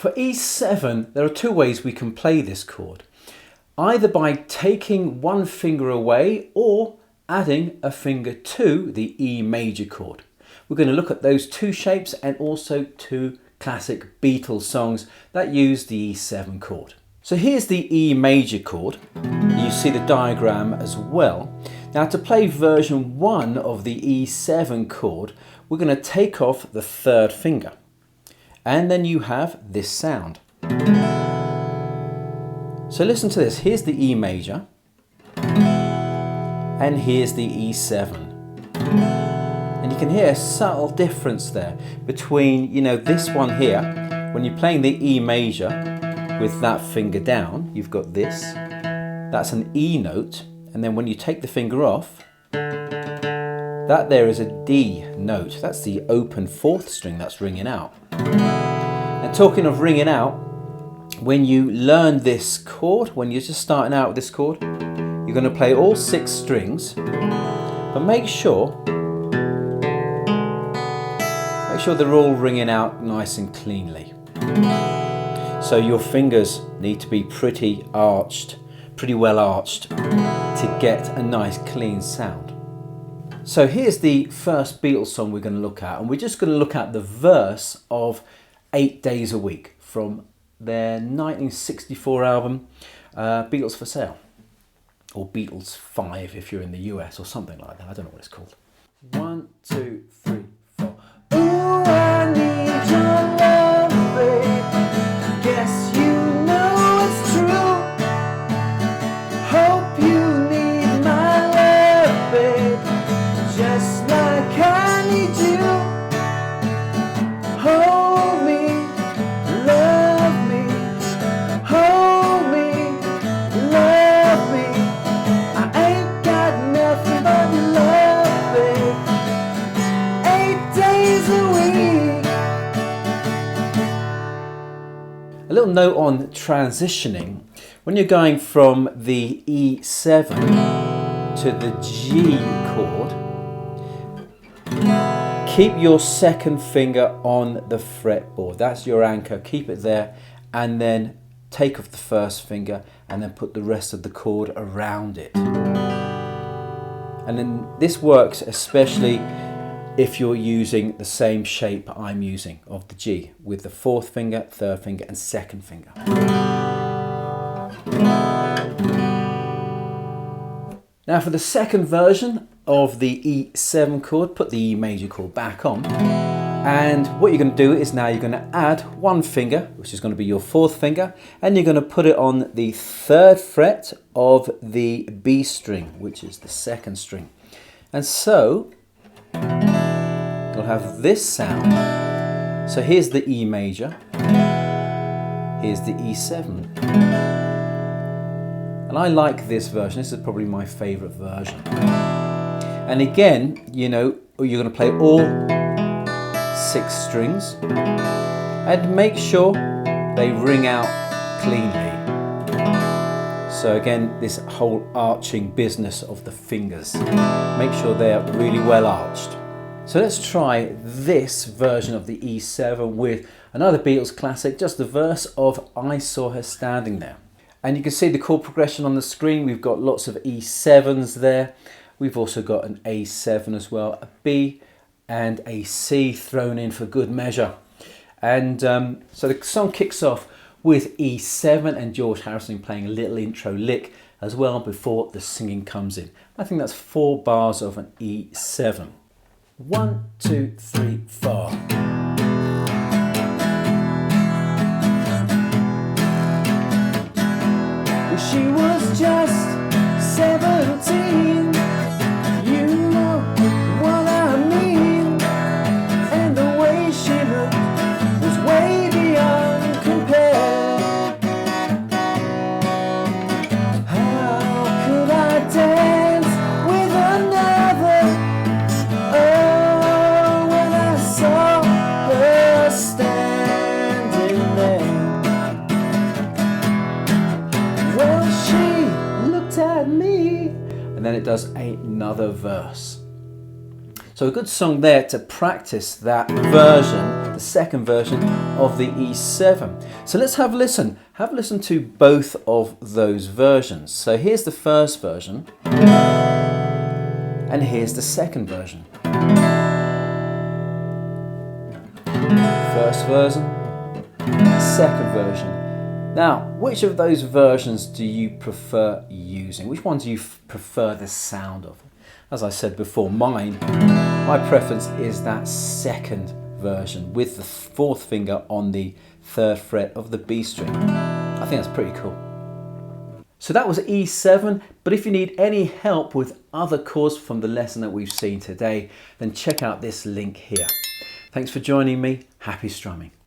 For E7, there are two ways we can play this chord. Either by taking one finger away or adding a finger to the E major chord. We're going to look at those two shapes and also two classic Beatles songs that use the E7 chord. So here's the E major chord. You see the diagram as well. Now to play version 1 of the E7 chord, we're going to take off the third finger. And then you have this sound. So listen to this. Here's the E major. And here's the E7. And you can hear a subtle difference there between, this one here. When you're playing the E major with that finger down, you've got this. That's an E note. And then when you take the finger off, that there is a D note. That's the open fourth string that's ringing out. And talking of ringing out, when you learn this chord, when you're just starting out with this chord, you're going to play all 6 strings, but make sure they're all ringing out nice and cleanly. So your fingers need to be pretty well arched to get a nice clean sound. So here's the first Beatles song we're going to look at, and we're just going to look at the verse of 8 Days a Week from their 1964 album, Beatles for Sale, or Beatles 5 if you're in the US, or something like that. I don't know what it's called. 1, 2, 3, 4. Ooh, I need your love, babe. Guess you know it's true. Hope you need my love, babe, just like I need you. Hold me, love me, hold me, love me. I ain't got nothing but love, babe. 8 days a week. A little note on transitioning. When you're going from the E7 to the G chord, keep your second finger on the fretboard. That's your anchor. Keep it there, and then take off the first finger and then put the rest of the chord around it. And then this works especially if you're using the same shape I'm using of the G, with the fourth finger, third finger and second finger. Now for the second version of the E7 chord, put the E major chord back on, and what you're going to do is now you're going to add one finger, which is going to be your fourth finger, and you're going to put it on the 3rd fret of the B string, which is the 2nd string. And so you'll have this sound. So here's the E major, here's the E7. And I like this version. This is probably my favourite version. And again, you're going to play all 6 strings and make sure they ring out cleanly. So again, this whole arching business of the fingers. Make sure they're really well arched. So let's try this version of the E7 with another Beatles classic, just the verse of I Saw Her Standing There. And you can see the chord progression on the screen. We've got lots of E7s there. We've also got an A7 as well, a B and a C thrown in for good measure. And so the song kicks off with E7 and George Harrison playing a little intro lick as well before the singing comes in. I think that's 4 bars of an E7. 1, 2, 3, 4. She was just 17, you know what I mean, and the way she looked was way beyond compare. How could I dance with another? Oh, when I saw her standing there. Well, she looked at me, and then it does another verse. So a good song there to practice that version, the the second version of the E7. So let's have a listen. Have a listen to both of those versions. So here's the first version, and here's the second version. First version, second version. Now, which of those versions do you prefer using? Which one do you prefer the sound of? As I said before, my preference is that second version with the fourth finger on the third fret of the B string. I think that's pretty cool. So that was E7, but if you need any help with other chords from the lesson that we've seen today, then check out this link here. Thanks for joining me. Happy strumming.